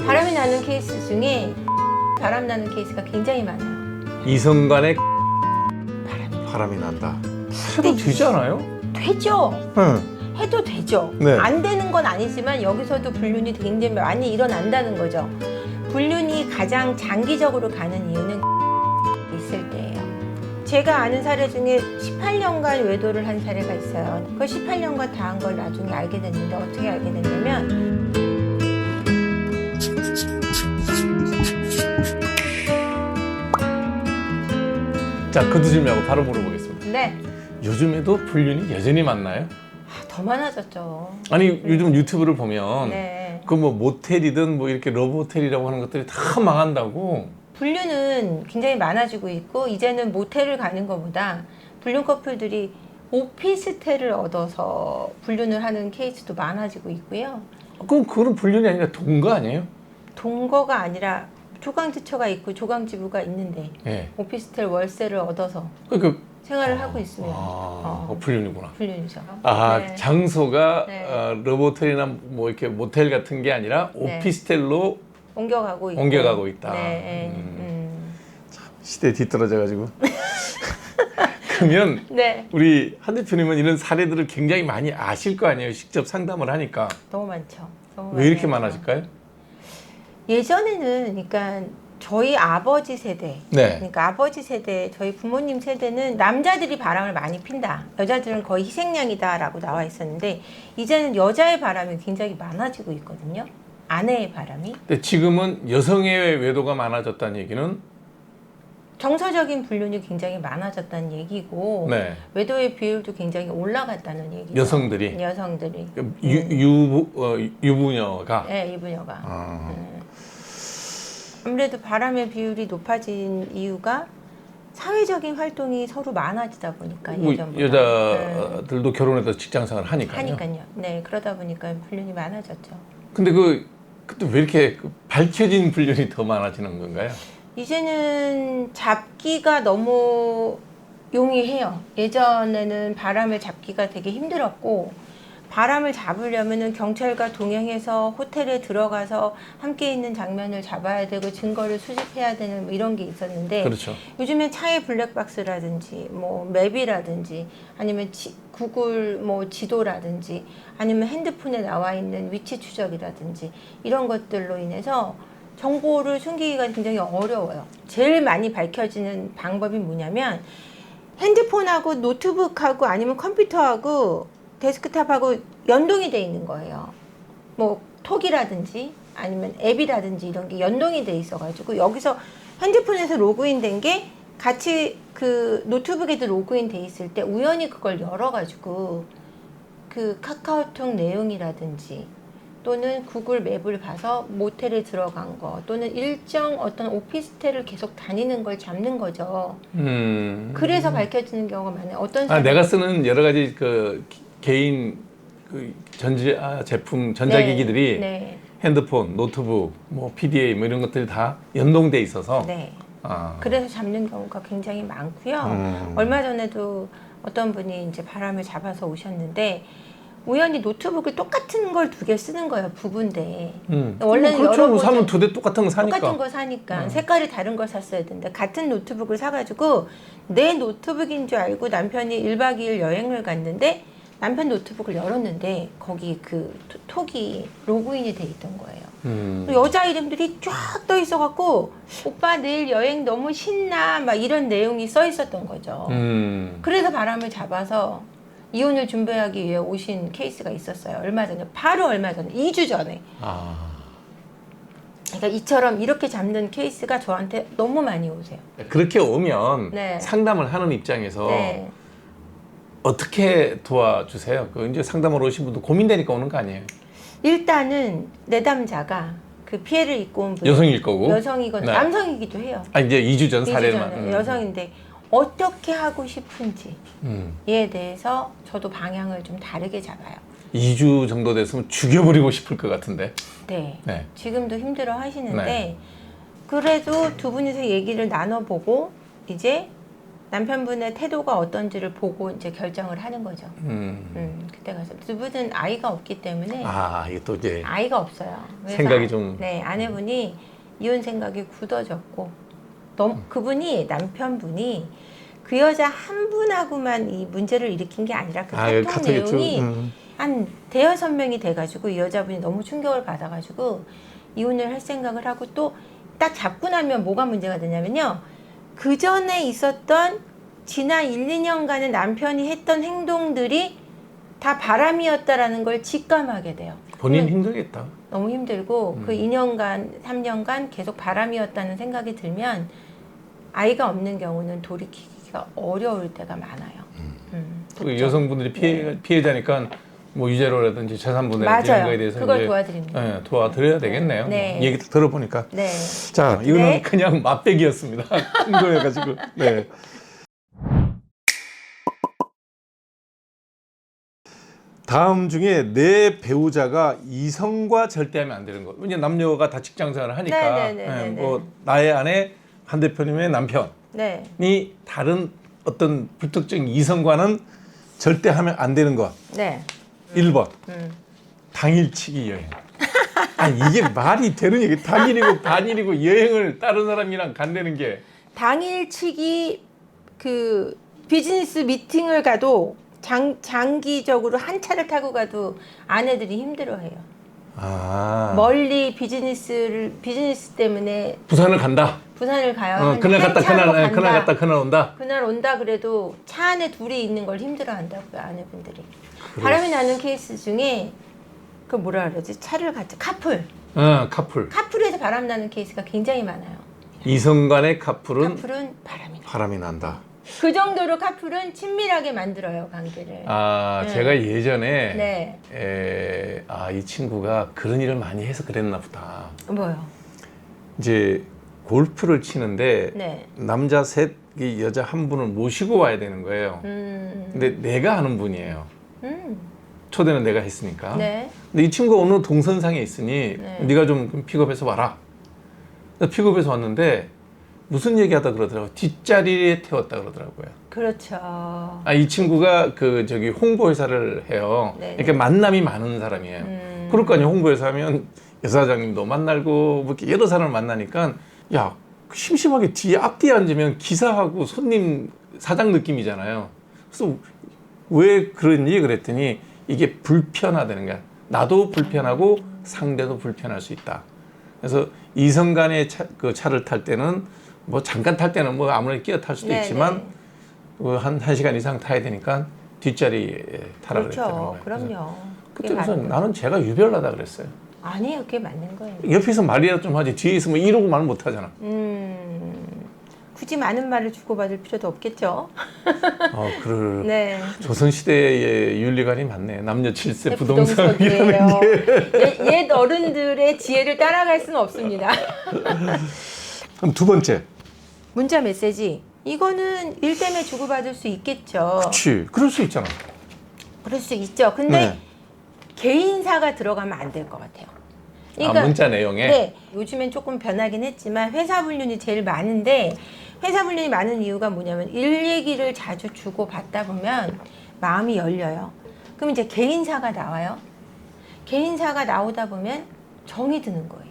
바람이 나는 케이스 중에 바람 나는 케이스가 굉장히 많아요. 이성 간에 바람이 바람이 난다. 해도 되지 않아요? 되죠. 응. 해도 되죠. 네. 안 되는 건 아니지만 여기서도 불륜이 굉장히 많이 일어난다는 거죠. 불륜이 가장 장기적으로 가는 이유는 있을 때예요. 제가 아는 사례 중에 18년간 외도를 한 사례가 있어요. 그 18년간 다 한 걸 나중에 알게 됐는데 어떻게 알게 됐냐면 자, 그 질문 말고 바로 물어보겠습니다. 네. 요즘에도 불륜이 여전히 많나요? 더 많아졌죠. 아니, 요즘 유튜브를 보면 네. 그 뭐 모텔이든 뭐 이렇게 러브호텔이라고 하는 것들이 다 망한다고. 불륜은 굉장히 많아지고 있고 이제는 모텔을 가는 것보다 불륜 커플들이 오피스텔을 얻어서 불륜을 하는 케이스도 많아지고 있고요. 그럼 그건 불륜이 아니라 동거 아니에요? 동거가 아니라 조강지처가 있고 조강지부가 있는데 예. 오피스텔 월세를 얻어서 그 생활을 하고 있으면 불륜이구나. 불륜이죠. 아, 네. 장소가 네. 러브호텔이나 뭐 이렇게 모텔 같은 게 아니라 네. 오피스텔로 옮겨가고 있고. 옮겨가고 있다. 네. 시대에 뒤떨어져가지고. 그러면 네. 우리 한 대표님은 이런 사례들을 굉장히 많이 아실 거 아니에요? 직접 상담을 하니까. 너무 많죠. 너무 왜 이렇게 많아요. 많아질까요? 예전에는 그러니까 저희 아버지 세대, 네. 그러니까 아버지 세대, 저희 부모님 세대는 남자들이 바람을 많이 핀다. 여자들은 거의 희생양이다라고 나와 있었는데 이제는 여자의 바람이 굉장히 많아지고 있거든요. 아내의 바람이. 근데 지금은 여성의 외도가 많아졌다는 얘기는 정서적인 불륜이 굉장히 많아졌다는 얘기고 네. 외도의 비율도 굉장히 올라갔다는 얘기죠. 여성들이 유부녀가 네, 이부녀가. 아무래도 바람의 비율이 높아진 이유가 사회적인 활동이 서로 많아지다 보니까 뭐 예전보다. 여자들도 결혼해서 직장생활 하니까요. 하니까요. 네, 그러다 보니까 불륜이 많아졌죠. 근데 그때 왜 이렇게 밝혀진 불륜이 더 많아지는 건가요? 이제는 잡기가 너무 용이해요. 예전에는 바람을 잡기가 되게 힘들었고 바람을 잡으려면은 경찰과 동행해서 호텔에 들어가서 함께 있는 장면을 잡아야 되고 증거를 수집해야 되는 뭐 이런 게 있었는데 그렇죠. 요즘엔 차의 블랙박스라든지 뭐 맵이라든지 아니면 구글 뭐 지도라든지 아니면 핸드폰에 나와 있는 위치 추적이라든지 이런 것들로 인해서 정보를 숨기기가 굉장히 어려워요. 제일 많이 밝혀지는 방법이 뭐냐면 핸드폰하고 노트북하고 아니면 컴퓨터하고 데스크탑하고 연동이 돼 있는 거예요. 뭐 톡이라든지 아니면 앱이라든지 이런 게 연동이 돼 있어가지고 여기서 핸드폰에서 로그인 된 게 같이 그 노트북에도 로그인 돼 있을 때 우연히 그걸 열어가지고 그 카카오톡 내용이라든지 또는 구글 맵을 봐서 모텔에 들어간 거 또는 일정 어떤 오피스텔을 계속 다니는 걸 잡는 거죠. 그래서 밝혀지는 경우가 많아요. 어떤 내가 쓰는 여러 가지 그 개인 그 제품 전자기기들이 네. 핸드폰, 노트북, 뭐 PDA 뭐 이런 것들이 다 연동돼 있어서 네. 그래서 잡는 경우가 굉장히 많고요. 얼마 전에도 어떤 분이 이제 바람을 잡아서 오셨는데 우연히 노트북을 똑같은 걸 두 개 쓰는 거예요. 부부인데. 원래는 그렇죠. 여러 사면 두 대 똑같은 거 사니까. 똑같은 거 사니까 색깔이 다른 걸 샀어야 되는데 같은 노트북을 사가지고 내 노트북인 줄 알고 남편이 1박 2일 여행을 갔는데 남편 노트북을 열었는데 거기 그 톡이 로그인이 돼 있던 거예요. 여자 이름들이 쫙 떠 있어갖고 오빠 내일 여행 너무 신나 막 이런 내용이 써 있었던 거죠. 그래서 바람을 잡아서 이혼을 준비하기 위해 오신 케이스가 있었어요. 얼마 전에, 바로 얼마 전에, 2주 전에. 그러니까 이처럼 이렇게 잡는 케이스가 저한테 너무 많이 오세요. 그렇게 오면 네. 상담을 하는 입장에서 네. 어떻게 도와주세요? 그 이제 상담을 오신 분도 고민되니까 오는 거 아니에요? 일단은 내담자가 그 피해를 입고 온 분 여성일 거고 여성이건 네. 남성이기도 해요. 이제 2주 전 2주 사례만 전에 여성인데 어떻게 하고 싶은지에 대해서 저도 방향을 좀 다르게 잡아요. 2주 정도 됐으면 죽여버리고 싶을 것 같은데. 네. 네. 지금도 힘들어 하시는데 네. 그래도 두 분이서 얘기를 나눠보고 이제 남편분의 태도가 어떤지를 보고 이제 결정을 하는 거죠. 그때 가서 두 분은 아이가 없기 때문에 이게 또 이제 아이가 없어요. 그래서 생각이 좀 네, 아내분이 이혼 생각이 굳어졌고 그분이 남편분이 그 여자 한 분하고만 이 문제를 일으킨 게 아니라 그 카톡 내용이 한 대여섯 명이 돼가지고 이 여자분이 너무 충격을 받아가지고 이혼을 할 생각을 하고 또 딱 잡고 나면 뭐가 문제가 되냐면요. 그 전에 있었던 지난 1, 2년간의 남편이 했던 행동들이 다 바람이었다라는 걸 직감하게 돼요. 본인 힘들겠다. 너무 힘들고 그 2년간, 3년간 계속 바람이었다는 생각이 들면 아이가 없는 경우는 돌이키기가 어려울 때가 많아요. 그 여성분들이 피해자니까 뭐 유죄로라든지 재산분해 맞아요. 이런 거에 대해서 그걸 이제 도와드립니다. 네, 도와드려야 되겠네요. 네. 얘기 들어보니까. 네. 자, 이거는 네. 그냥 맛배기였습니다. 궁금해가지고. 네. 다음 중에 내 배우자가 이성과 절대하면 안 되는 거. 왜냐 남녀가 다 직장생활을 하니까. 뭐 나의 아내, 반대편의 남편이 네. 다른 어떤 불특정 이성과는 절대 하면 안 되는 것. 네. 1번 당일치기 여행. 아니 이게 말이 되는 얘기. 당일이고 반일이고 여행을 다른 사람이랑 간다는 게 당일치기 그 비즈니스 미팅을 가도 장기적으로 한 차를 타고 가도 아내들이 힘들어해요. 멀리 비즈니스 때문에 부산을 간다. 부산을 가요. 그날 갔다 그날 온다. 그날 온다 그래도 차 안에 둘이 있는 걸 힘들어한다고요, 아내분들이. 바람이 나는 케이스 중에 그 뭐라 그러지? 차를 같이 카풀. 카풀에서 바람 나는 케이스가 굉장히 많아요. 이성 간의 카풀은 바람이 난다. 그 정도로 카풀은 친밀하게 만들어요, 관계를. 제가 예전에 이 친구가 그런 일을 많이 해서 그랬나 보다. 뭐요? 이제 골프를 치는데 남자 셋, 여자 한 분을 모시고 와야 되는 거예요. 근데 내가 하는 분이에요. 초대는 내가 했으니까. 근데 이 친구가 어느 동선상에 있으니 네가 좀 픽업해서 와라. 픽업해서 왔는데 무슨 얘기하다 그러더라고요. 뒷자리에 태웠다 그러더라고요. 그렇죠. 이 친구가 저기 홍보회사를 해요. 이렇게 만남이 많은 사람이에요. 그럴 거 아니에요. 홍보회사 하면 여사장님도 만나고 뭐 여러 사람을 만나니까 야 심심하게 뒤에 앞뒤에 앉으면 기사하고 손님 사장 느낌이잖아요. 그래서 왜 그러니 그랬더니 이게 불편하다는 거야. 나도 불편하고 상대도 불편할 수 있다. 그래서 이성 간의 차를 탈 때는 뭐 잠깐 탈 때는 뭐 아무래도 끼어 탈 수도 있지만 한 시간 이상 타야 되니까 뒷자리에 타라 그랬다는 거예요. 그럼요. 그때부터 나는 제가 유별나다 그랬어요. 아니에요. 그게 맞는 거예요. 옆에서 말이라도 좀 하지 뒤에 있으면 이러고 말 못 하잖아. 굳이 많은 말을 주고받을 필요도 없겠죠. 조선시대의 윤리관이 많네. 남녀 7세 부동석이에요. 옛 어른들의 지혜를 따라갈 수는 없습니다. 그럼 두 번째. 문자 메시지. 이거는 일 때문에 주고받을 수 있겠죠. 그렇지. 그럴 수 있잖아. 그럴 수 있죠. 근데 개인사가 들어가면 안 될 것 같아요. 그러니까, 문자 내용에? 네. 요즘엔 조금 변하긴 했지만 회사 불륜이 제일 많은데 회사 불륜이 많은 이유가 뭐냐면 일 얘기를 자주 주고받다 보면 마음이 열려요. 그럼 이제 개인사가 나와요. 개인사가 나오다 보면 정이 드는 거예요.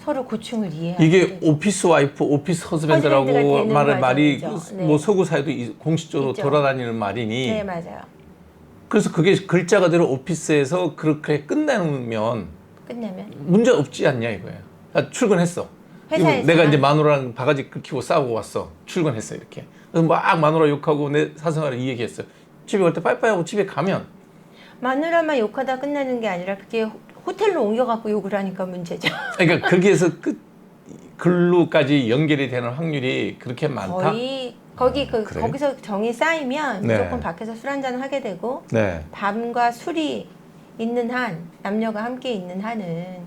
서로 고충을 이해하고. 이게 오피스 와이프, 오피스 허즈밴드라고 말이 뭐 서구 사회도 공식적으로 있죠. 돌아다니는 말이니. 네, 맞아요. 그래서 그게 글자 그대로 오피스에서 그렇게 끝내면 문제 없지 않냐 이거예요. 출근했어. 회사에서 내가 이제 마누라랑 바가지 긁히고 싸우고 왔어. 출근했어 이렇게. 그래서 막 마누라 욕하고 내 사생활을 이 얘기했어. 집에 갈 때 빠이빠이하고 집에 가면 마누라만 욕하다 끝나는 게 아니라 그게 호텔로 옮겨갖고 욕을 하니까 문제죠. 그러니까 그렇게 해서 글로까지 연결이 되는 확률이 그렇게 많다? 거기서 정이 쌓이면 무조건 밖에서 술 한잔 하게 되고 밤과 술이 있는 한, 남녀가 함께 있는 한은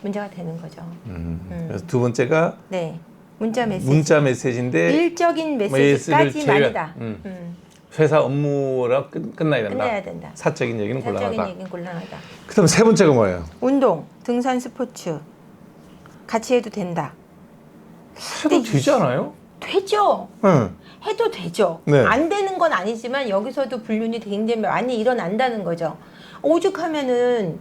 문제가 되는 거죠. 그래서 두 번째가 문자 메시지. 문자 메시지인데 일적인 메시지까지만이다. 회사 업무라 끝나야 된다. 사적인 얘기는 곤란하다. 그다음 세 번째가 뭐예요? 운동, 등산, 스포츠 같이 해도 된다. 해도 되지 않아요? 되죠. 응. 해도 되죠. 네. 안 되는 건 아니지만 여기서도 불륜이 굉장히 많이 일어난다는 거죠. 오죽하면은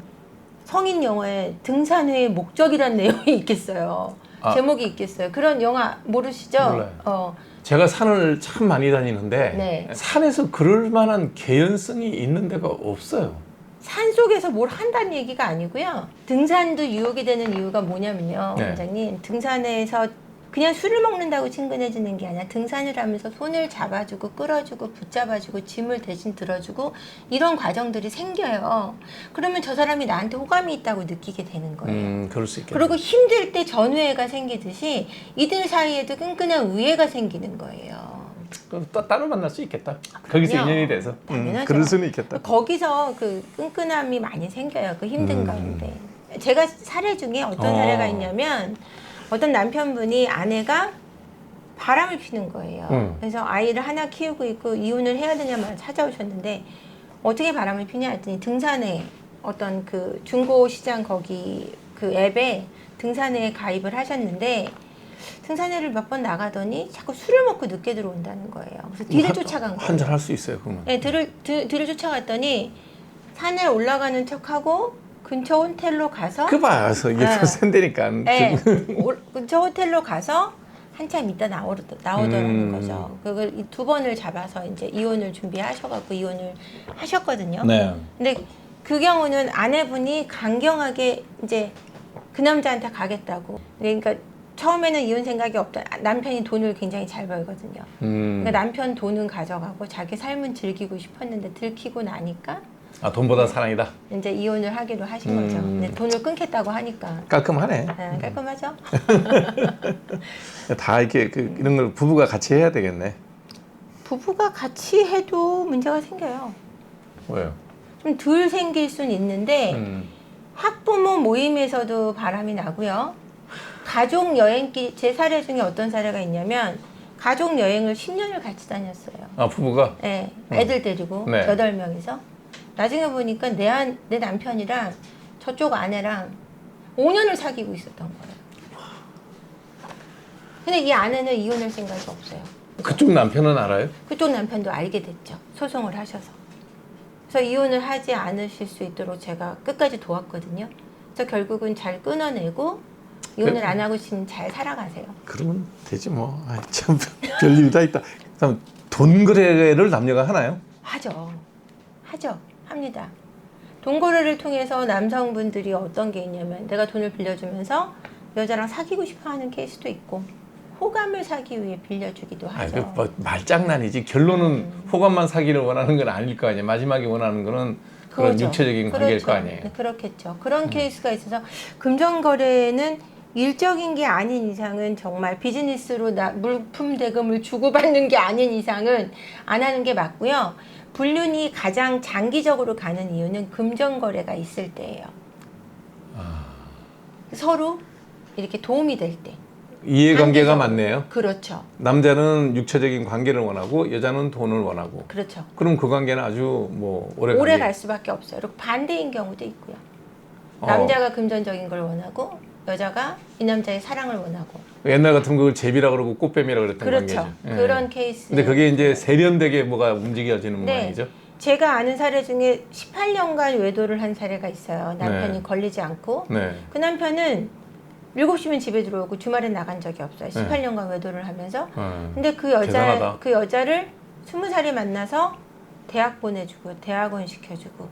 성인 영화에 등산회의 목적이라는 내용이 있겠어요. 아. 제목이 있겠어요. 그런 영화 모르시죠? 몰라요. 제가 산을 참 많이 다니는데 네. 산에서 그럴 만한 개연성이 있는 데가 없어요. 산 속에서 뭘 한다는 얘기가 아니고요. 등산도 유혹이 되는 이유가 뭐냐면요, 네. 원장님. 등산에서 그냥 술을 먹는다고 친근해지는 게 아니라 등산을 하면서 손을 잡아주고 끌어주고 붙잡아주고 짐을 대신 들어주고 이런 과정들이 생겨요. 그러면 저 사람이 나한테 호감이 있다고 느끼게 되는 거예요. 그럴 수 있겠네. 그리고 힘들 때 전우애가 생기듯이 이들 사이에도 끈끈한 우애가 생기는 거예요. 그럼 또 따로 만날 수 있겠다. 거기서 그럼요. 인연이 돼서. 당연하죠. 그럴 수는 있겠다. 거기서 그 끈끈함이 많이 생겨요. 그 힘든 가운데. 제가 사례 중에 어떤 사례가 있냐면 어떤 남편분이 아내가 바람을 피는 거예요. 그래서 아이를 하나 키우고 있고 이혼을 해야 되냐만 찾아오셨는데 어떻게 바람을 피냐 했더니 등산에 어떤 그 중고시장 거기 그 앱에 등산회에 가입을 하셨는데 등산회를 몇 번 나가더니 자꾸 술을 먹고 늦게 들어온다는 거예요. 그래서 뒤를 쫓아간 거예요. 한잔 할 수 있어요, 그러면. 네, 뒤를 쫓아갔더니 산에 올라가는 척하고 근처 호텔로 가서 그 봐서 이게 센데니까. 네, 근처 호텔로 가서 한참 있다 나오더라는 거죠. 그걸 이 두 번을 잡아서 이제 이혼을 준비하셔갖고 이혼을 하셨거든요. 네. 근데 그 경우는 아내분이 강경하게 이제 그 남자한테 가겠다고. 그러니까 처음에는 이혼 생각이 없던 남편이 돈을 굉장히 잘 벌거든요. 그러니까 남편 돈은 가져가고 자기 삶은 즐기고 싶었는데 들키고 나니까 돈보다 사랑이다. 이제 이혼을 하기로 하신 거죠. 근데 돈을 끊겠다고 하니까. 깔끔하네. 네, 깔끔하죠? 다 이렇게 이런 걸 부부가 같이 해야 되겠네. 부부가 같이 해도 문제가 생겨요. 왜요? 좀 덜 생길 수는 있는데 학부모 모임에서도 바람이 나고요. 가족 여행길 제 사례 중에 어떤 사례가 있냐면 가족 여행을 10년을 같이 다녔어요. 부부가? 네, 애들 데리고 네. 8명이서 나중에 보니까 내 남편이랑 저쪽 아내랑 5년을 사귀고 있었던 거예요. 근데 이 아내는 이혼할 생각이 없어요. 그쪽 남편은 알아요? 그쪽 남편도 알게 됐죠. 소송을 하셔서. 그래서 이혼을 하지 않으실 수 있도록 제가 끝까지 도왔거든요. 그래서 결국은 잘 끊어내고 이혼을 안 하고 지금 잘 살아가세요. 그러면 되지 뭐. 참 별일 다 있다. 그럼 돈 거래를 남녀가 하나요? 하죠. 합니다. 돈 거래를 통해서 남성분들이 어떤 게 있냐면 내가 돈을 빌려주면서 여자랑 사귀고 싶어 하는 케이스도 있고 호감을 사기 위해 빌려주기도 하죠. 뭐 말장난이지. 결론은 호감만 사기를 원하는 건 아닐 거 아니에요. 마지막에 원하는 거는 그런 그렇죠. 육체적인 관계일 거 아니에요. 네, 그렇겠죠. 그런 케이스가 있어서 금전 거래는 일적인 게 아닌 이상은 정말 비즈니스로 물품 대금을 주고받는 게 아닌 이상은 안 하는 게 맞고요. 불륜이 가장 장기적으로 가는 이유는 금전 거래가 있을 때예요. 서로 이렇게 도움이 될 때. 이해관계가 장기적으로. 맞네요. 그렇죠. 남자는 육체적인 관계를 원하고 여자는 돈을 원하고. 그렇죠. 그럼 그 관계는 아주 뭐 오래 갈 수밖에 없어요. 그리고 반대인 경우도 있고요. 남자가 금전적인 걸 원하고 여자가 이 남자의 사랑을 원하고. 옛날 같으면 그걸 제비라 그러고 꽃뱀이라 그랬던 그렇죠. 관계죠. 예. 그런 케이스. 근데 그게 이제 세련되게 뭐가 움직여지는 네. 모양이죠. 제가 아는 사례 중에 18년간 외도를 한 사례가 있어요. 남편이 네. 걸리지 않고. 네. 그 남편은 7시면 집에 들어오고 주말에 나간 적이 없어요. 네. 18년간 외도를 하면서. 어. 근데 대단하다. 그 여자를 20살에 만나서 대학 보내주고 대학원 시켜주고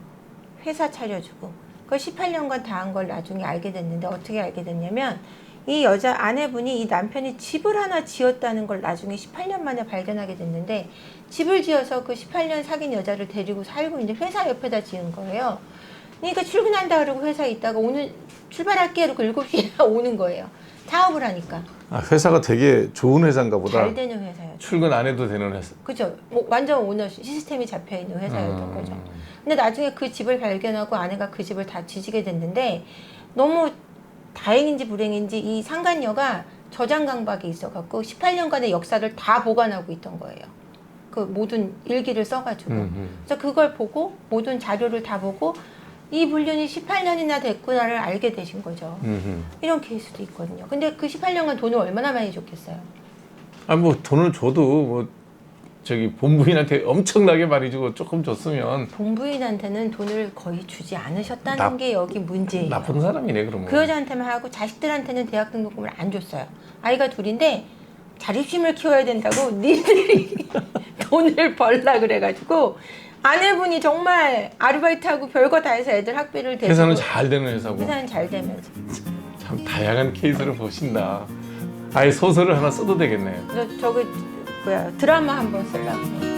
회사 차려주고 그걸 18년간 다 한 걸 나중에 알게 됐는데 어떻게 알게 됐냐면 이 여자 아내분이 이 남편이 집을 하나 지었다는 걸 나중에 18년 만에 발견하게 됐는데 집을 지어서 그 18년 사귄 여자를 데리고 살고 이제 회사 옆에다 지은 거예요. 그러니까 출근한다 그러고 회사에 있다가 오늘 출발할게 그러고 7시에 오는 거예요. 사업을 하니까. 회사가 되게 좋은 회사인가 보다. 잘 되는 회사였죠. 출근 안 해도 되는 회사. 그죠. 뭐 완전 오너 시스템이 잡혀 있는 회사였던 거죠. 근데 나중에 그 집을 발견하고 아내가 그 집을 다 뒤지게 됐는데 너무 다행인지 불행인지 이 상간녀가 저장 강박이 있어갖고 18년간의 역사를 다 보관하고 있던 거예요. 그 모든 일기를 써가지고. 그래서 그걸 보고 모든 자료를 다 보고 이 불륜이 18년이나 됐구나를 알게 되신 거죠. 이런 케이스도 있거든요. 근데 그 18년간 돈을 얼마나 많이 줬겠어요. 아 뭐 돈을 줘도 뭐 저기 본부인한테 엄청나게 많이 주고 조금 줬으면 본부인한테는 돈을 거의 주지 않으셨다는 나- 게 여기 문제예요. 나쁜 사람이네 그러면. 그 여자한테만 하고 자식들한테는 대학 등록금을 안 줬어요. 아이가 둘인데 자립심을 키워야 된다고 니들이 돈을 벌라 그래가지고 아내분이 정말 아르바이트하고 별거 다 해서 애들 학비를 대주고 회사는 잘 되는 회사고. 회사는 잘 되면서 참 다양한 케이스를 보신다. 아예 소설을 하나 써도 되겠네요. 저거 뭐야 드라마 한번 쓰려고